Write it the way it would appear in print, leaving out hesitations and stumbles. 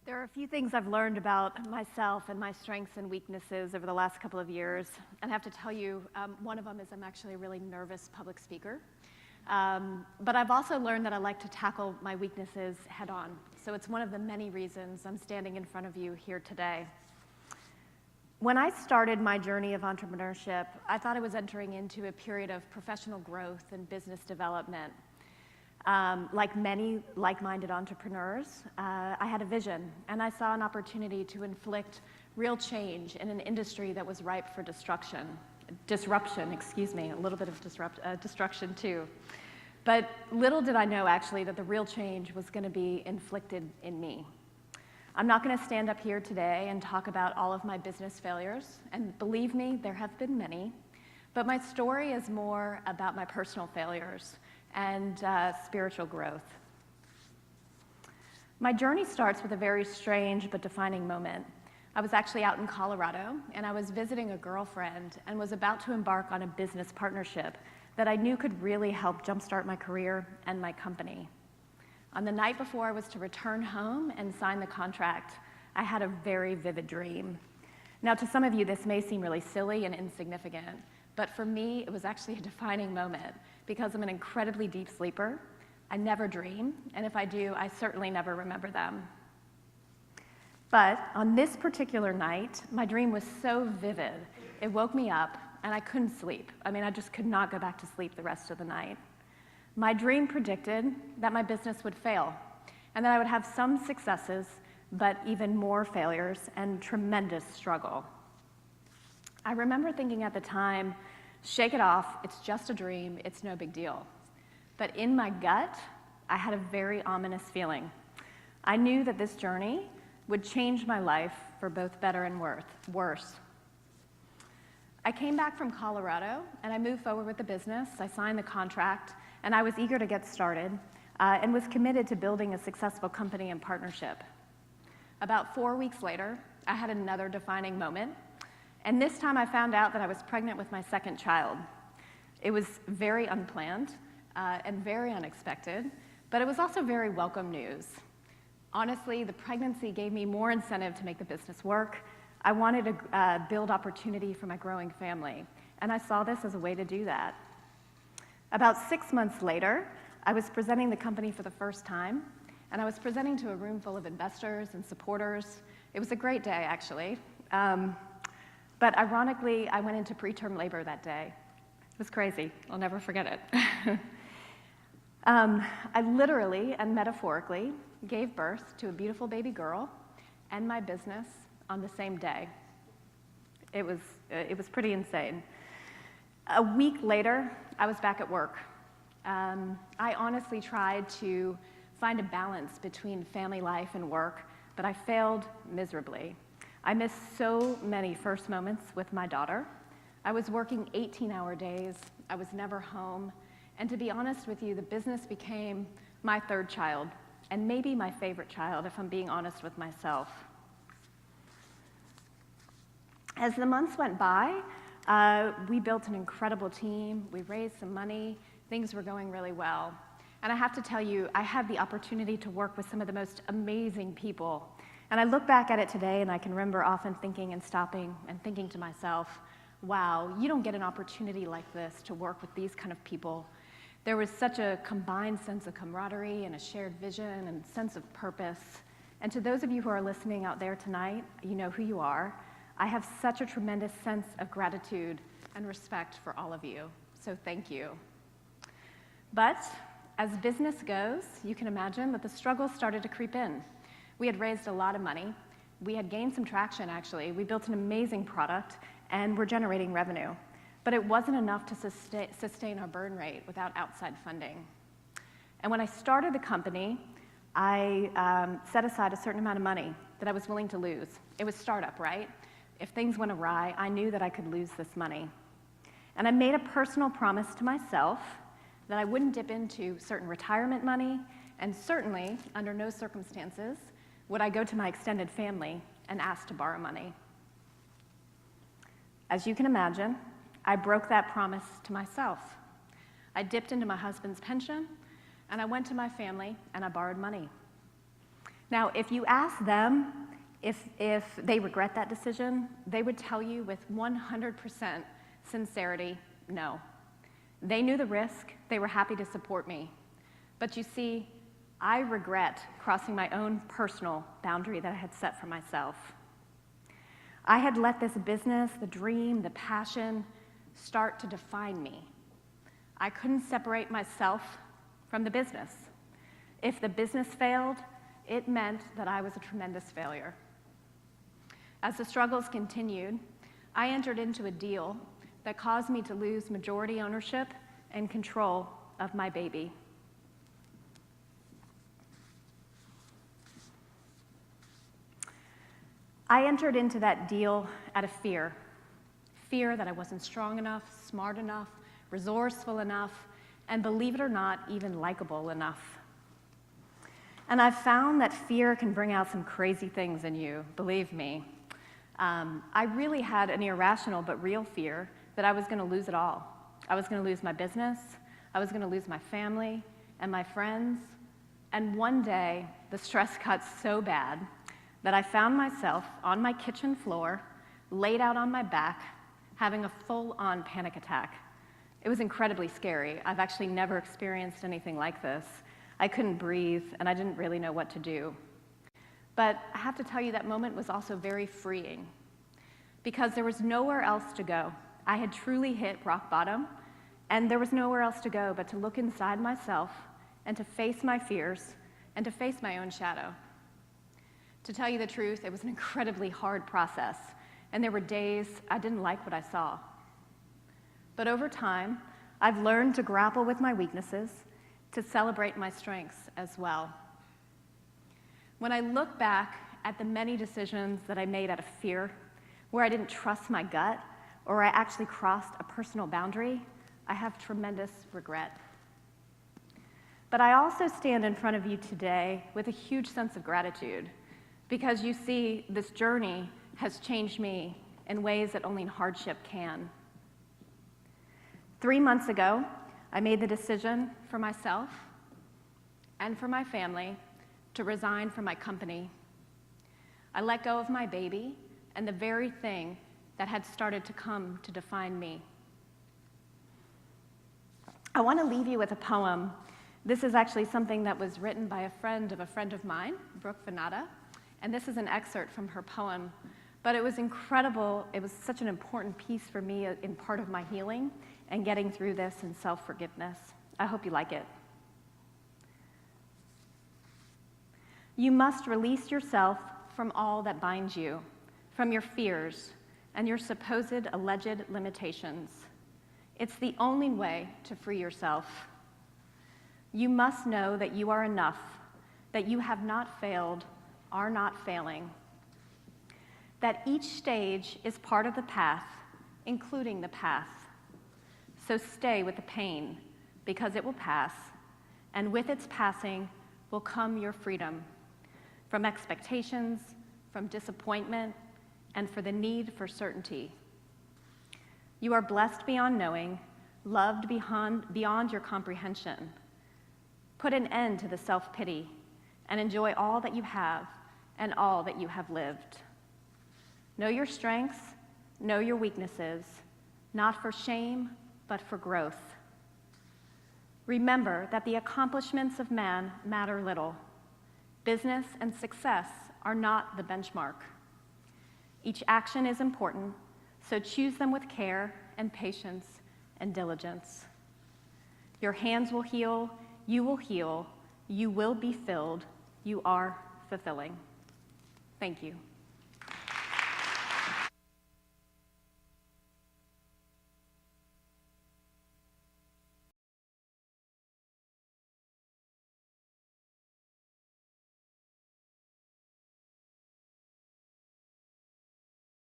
There are a few things I've learned about myself and my strengths and weaknesses over the last couple of years. And I have to tell you, one of them is I'm actually a really nervous public speaker. But I've also learned that I like to tackle my weaknesses head on. So it's one of the many reasons I'm standing in front of you here today. When I started my journey of entrepreneurship, I thought I was entering into a period of professional growth and business development. Like many like-minded entrepreneurs, I had a vision, and I saw an opportunity to inflict real change in an industry that was ripe for disruption, a little bit of destruction too. But little did I know, actually, that the real change was going to be inflicted in me. I'm not going to stand up here today and talk about all of my business failures, and believe me, there have been many, but my story is more about my personal failures and spiritual growth. My journey starts with a very strange but defining moment. I was actually out in Colorado, and I was visiting a girlfriend and was about to embark on a business partnership that I knew could really help jumpstart my career and my company. On the night before I was to return home and sign the contract, I had a very vivid dream. Now, to some of you, this may seem really silly and insignificant, but for me, it was actually a defining moment because I'm an incredibly deep sleeper. I never dream, and if I do, I certainly never remember them. But on this particular night, my dream was so vivid, it woke me up, and I couldn't sleep. I just could not go back to sleep the rest of the night. My dream predicted that my business would fail, and that I would have some successes, but even more failures and tremendous struggle. I remember thinking at the time, shake it off, it's just a dream, it's no big deal. But in my gut, I had a very ominous feeling. I knew that this journey would change my life for both better and worse. I came back from Colorado, and I moved forward with the business. I signed the contract, and I was eager to get started, and was committed to building a successful company and partnership. About 4 weeks later, I had another defining moment. And this time I found out that I was pregnant with my second child. It was very unplanned and very unexpected, but it was also very welcome news. Honestly, the pregnancy gave me more incentive to make the business work. I wanted to build opportunity for my growing family, and I saw this as a way to do that. About 6 months later, I was presenting the company for the first time, and I was presenting to a room full of investors and supporters. It was a great day, actually. But ironically, I went into preterm labor that day. It was crazy. I'll never forget it. I literally and metaphorically gave birth to a beautiful baby girl and my business on the same day. It was pretty insane. A week later, I was back at work. I honestly tried to find a balance between family life and work, but I failed miserably. I missed so many first moments with my daughter. I was working 18-hour days. I was never home. And to be honest with you, the business became my third child, and maybe my favorite child, if I'm being honest with myself. As the months went by, we built an incredible team. We raised some money. Things were going really well. And I have to tell you, I had the opportunity to work with some of the most amazing people. And I look back at it today, and I can remember often thinking and stopping and thinking to myself, wow, you don't get an opportunity like this to work with these kind of people. There was such a combined sense of camaraderie and a shared vision and sense of purpose. And to those of you who are listening out there tonight, you know who you are. I have such a tremendous sense of gratitude and respect for all of you. So thank you. But as business goes, you can imagine that the struggles started to creep in. We had raised a lot of money. We had gained some traction, actually. We built an amazing product, and we're generating revenue. But it wasn't enough to sustain our burn rate without outside funding. And when I started the company, I set aside a certain amount of money that I was willing to lose. It was startup, right? If things went awry, I knew that I could lose this money. And I made a personal promise to myself that I wouldn't dip into certain retirement money, and certainly, under no circumstances, would I go to my extended family and ask to borrow money. As you can imagine, I broke that promise to myself. I dipped into my husband's pension, and I went to my family and I borrowed money. Now, if you ask them if they regret that decision, they would tell you with 100% sincerity, no. They knew the risk, they were happy to support me. But you see, I regret crossing my own personal boundary that I had set for myself. I had let this business, the dream, the passion, start to define me. I couldn't separate myself from the business. If the business failed, it meant that I was a tremendous failure. As the struggles continued, I entered into a deal that caused me to lose majority ownership and control of my baby. I entered into that deal out of fear that I wasn't strong enough, smart enough, resourceful enough, and believe it or not, even likable enough. And I've found that fear can bring out some crazy things in you, believe me. I really had an irrational but real fear that I was going to lose it all. I was going to lose my business, I was going to lose my family and my friends, and one day the stress got so bad that I found myself on my kitchen floor, laid out on my back, having a full-on panic attack. It was incredibly scary. I've actually never experienced anything like this. I couldn't breathe, and I didn't really know what to do. But I have to tell you, that moment was also very freeing, because there was nowhere else to go. I had truly hit rock bottom, and there was nowhere else to go but to look inside myself and to face my fears and to face my own shadow. To tell you the truth, it was an incredibly hard process, and there were days I didn't like what I saw. But over time, I've learned to grapple with my weaknesses, to celebrate my strengths as well. When I look back at the many decisions that I made out of fear, where I didn't trust my gut, or I actually crossed a personal boundary, I have tremendous regret. But I also stand in front of you today with a huge sense of gratitude, because you see, this journey has changed me in ways that only hardship can. 3 months ago, I made the decision for myself and for my family to resign from my company. I let go of my baby and the very thing that had started to come to define me. I want to leave you with a poem. This is actually something that was written by a friend of mine, Brooke Venata, and this is an excerpt from her poem. But it was incredible. It was such an important piece for me in part of my healing and getting through this and self-forgiveness. I hope you like it. You must release yourself from all that binds you, from your fears and your supposed alleged limitations. It's the only way to free yourself. You must know that you are enough, that you have not failed, are not failing, that each stage is part of the path, including the path. So stay with the pain, because it will pass, and with its passing will come your freedom from expectations, from disappointment, and for the need for certainty. You are blessed beyond knowing, loved beyond your comprehension. Put an end to the self-pity and enjoy all that you have and all that you have lived. Know your strengths, know your weaknesses, not for shame, but for growth. Remember that the accomplishments of man matter little. Business and success are not the benchmark. Each action is important, so choose them with care and patience and diligence. Your hands will heal, you will be filled, you are fulfilling. Thank you.